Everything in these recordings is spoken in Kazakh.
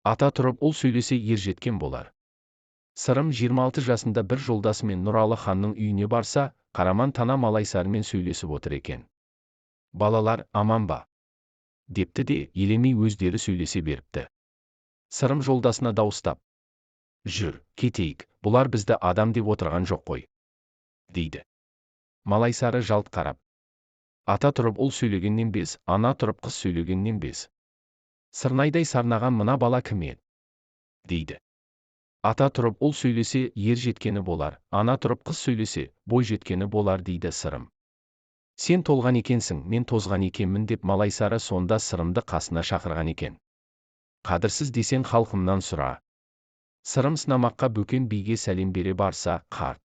Ата тұрып ұл сөйлесе ер жеткен болар. Сырым 26 жасында бір жолдасымен Нұралы ханның үйіне барса, Қараман Тана Малайсарымен сөйлесіп отыр екен. Балалар, аман ба? Депті де, елемей өздері сөйлесе беріпті. Сырым жолдасына дауыстап: Жүр, кетейік, бұлар бізді адам деп отырған жоқ қой, дейді. Малайсары жалт қарап: Ата тұрып ұл сөйлегеннен без, ана тұрып қыз сөйлегеннен без. Сырнайдай сарнаған мына бала кім еді? дейді. Ата тұрып ұл сөйлесе, ер жеткені болар, ана тұрып қыз сөйлесе, бой жеткені болар, дейді Сырым. Сен толған екенсің, мен тозған екенмін деп Малайсары сонда Сырымды қасына шақырған екен. Қадірсіз десең халқымнан сұра. Сырым сынамаққа Бөкен биге сәлем бере барса, қарт: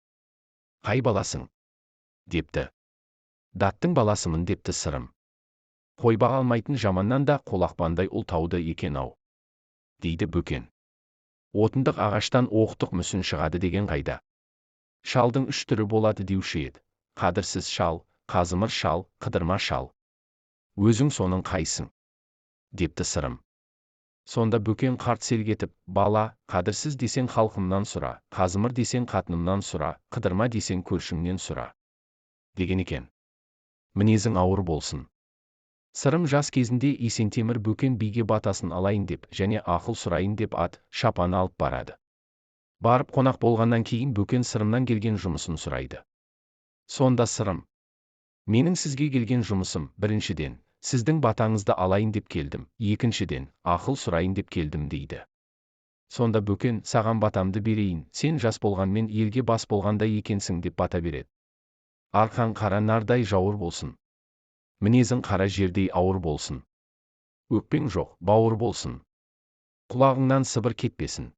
Қай баласың? Депті. Даттың баласымын, депті Сырым. Қой баға алмайтын жаманнан да қолақпандай ұл тауды екен-ау, дейді Бөкен. Отындық ағаштан оқтық мүсін шығады деген қайда? Шалдың 3 түрі болады деуші еді. Қадірсіз шал, қазымыр шал, қыдырма шал. Өзің соның қайсың? Депті Сырым. Сонда Бөкен қарт селк етіп: Бала, қадірсіз десең халқымнан сұра, қазымыр десең қатынымнан сұра, қыдырма десең көршіңнен сұра, деген екен. Мінезің ауыр болсын. Сырым жас кезінде Есентемір Бөкен биге батасын алайын деп және ақыл сұрайын деп ат, шапаны алып барады. Барып қонақ болғаннан кейін Бөкен Сырымнан келген жұмысын сұрайды. Сонда Сырым: Менің сізге келген жұмысым, біріншіден, сіздің батаңызды алайын деп келдім, екіншіден, ақыл сұрайын деп келдім, дейді. Сонда Бөкен: Саған батамды берейін, сен жас болғанмен елге бас болғандай екенсің, деп бата береді. Арқан қара нардай жауыр болсын. Мінезің қара жердей ауыр болсын. Өкпең жоқ, бауыр болсын. Құлағыңнан сыбыр кетпесін.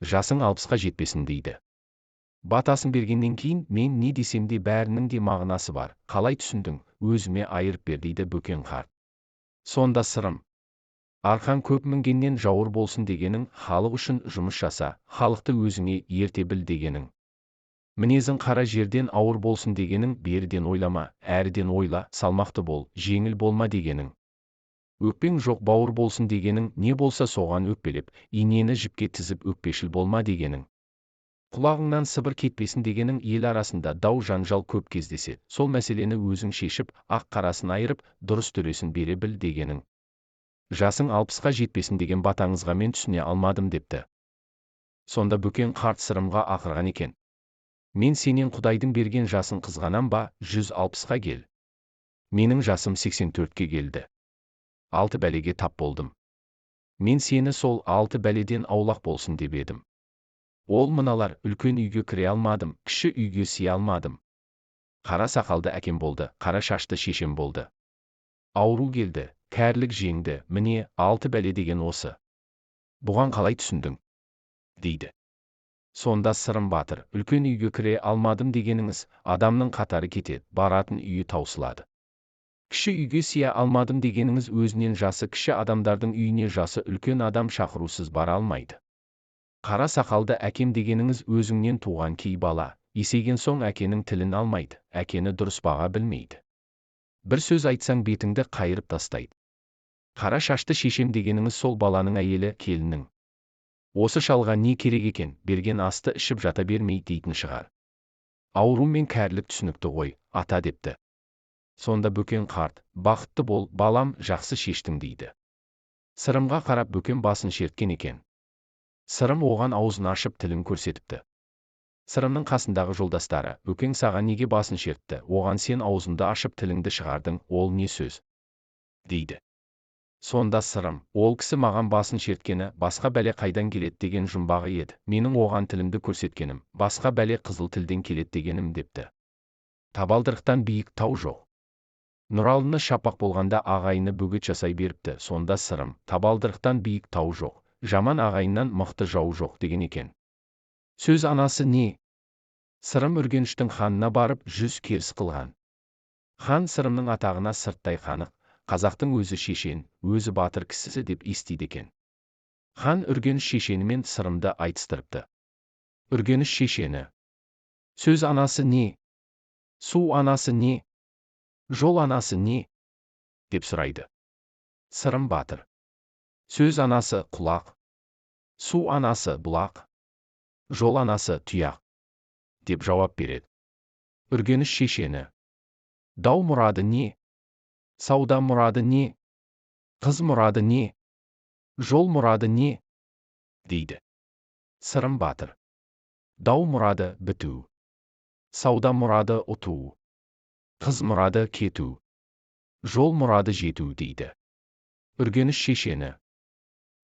Жасың 60-қа жетпесін, дейді. Батасын бергеннен кейін мен не десем де бәрінің де мағынасы бар. Қалай түсіндің, өзіме айырып бер, дейді Бөкен қарт. Сонда Сырым: Арқан көп мінгеннен жауыр болсын дегенің, халық үшін жұмыс жаса, халықты өзіңе ерте біл дегенің. Мінезің қара жерден ауыр болсын дегенің, беріден ойлама, әріден ойла, салмақты бол, жеңіл болма дегенің. Өкпең жоқ, бауыр болсын дегенің, не болса соған өкпелеп, инені жіпке тізіп өкпешіл болма дегенің. Құлағыңнан сыбыр кетпесін дегенің, ел арасында дау жанжал көп кездеседі, сол мәселені өзің шешіп, ақ қарасын айырып, дұрыс төресін бере біл дегенің. Жасың 60-қа жетпесін деген батаңызға мен түсіне алмадым, депті. Сонда Бөкен қарт Сырымға ақырған екен: Мен сенен Құдайдың берген жасын қызғанам ба? 160-қа кел. Менің жасым 84-ке келді. 6 бәлеге тап болдым. Мен сені сол 6 бәледен аулақ болсын деп едім. Ол мыналар: үлкен үйге кіре алмадым, кіші үйге сия алмадым. Қара сақалды әкем болды, қара шашты шешем болды. Ауру келді, кәрілік жеңді, міне 6 бәле деген осы. Бұған қалай түсіндің? дейді. Сонда Сырым батыр: Үлкен үйге кіре алмадым дегеніңіз, адамның қатары кетеді, баратын үйі таусылады. Кіші үйге сия алмадым дегеніңіз, өзінен жасы кіші адамдардың үйіне жасы үлкен адам шақырусыз бара алмайды. Қара сақалды әкем дегеніңіз, өзіңнен туған кей бала, есейген соң әкенің тілін алмайды, әкені дұрыс баға білмейді. Бір сөз айтсаң бетіңді қайырып тастайды. Қара шашты шешем дегеніңіз, сол баланың әйелі, келіннің. Осы шалға не керек екен, берген асты ішіп жата бермей дейтін шығар. Ауру мен кәрілік түсінікті ғой, ата, депті. Сонда Бөкен қарт: Бақытты бол, балам, жақсы шештің, дейді. Сырымға қарап Бөкен басын шерткен екен. Сырым оған аузын ашып тілін көрсетіпті. Сырымның қасындағы жолдастары: Бөкен саған неге басын шертті, оған сен аузыңды ашып тіліңді шығардың, ол не сөз? дейді. Сонда Сырым: Ол кісі маған басын шерткені, басқа бәле қайдан келеді деген жұмбағы еді, менің оған тілімді көрсеткенім, басқа бәле қызыл тілден келеді дегенім, депті. Табалдырықтан биік тау жоқ. Нұралыны шапақ болғанда ағайыны бөгет жасай беріпті. Сонда Сырым: Табалдырықтан биік тау жоқ, жаман ағайыннан мықты жау жоқ, деген екен. Сөз анасы не? Сырым Үргеніштің ханына барып 100 керіс қылған. Хан Сырымның атағына сырттай қанық, қазақтың өзі шешен, өзі батыр кісісі деп естиді екен. Хан Үргеніш шешенімен Сырымды айтыстырыпты. Үргеніш шешені: Сөз анасы не? Су анасы не? Жол анасы не? деп сұрайды. Сырым батыр: Сөз анасы құлақ, Су анасы бұлақ, жол анасы тұяқ, деп жауап береді. Үргеніш шешені. Дау мұрады не? Сауда мұрады не? Қыз мұрады не? Жол мұрады не? дейді. Сырым батыр. Дау мұрады біту. Сауда мұрады ұту. Қыз мұрады кету. Жол мұрады жету дейді. Үргеніш шешені.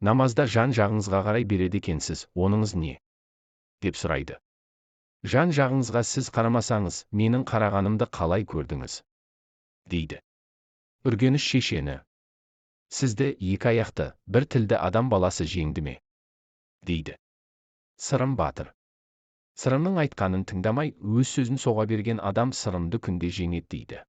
Намазда жан-жағыңызға қарай береді екенсіз, оныңыз не? деп сұрайды. Жан-жағыңызға сіз қарамасаңыз, менің қарағанымды қалай көрдіңіз? дейді. Үргеніш шешені. Сізді екі аяқты, бір тілді адам баласы жеңді ме? дейді. Сырым батыр. Сырымның айтқанын тыңдамай, өз сөзін соға берген адам сырымды күнде жеңеді дейді.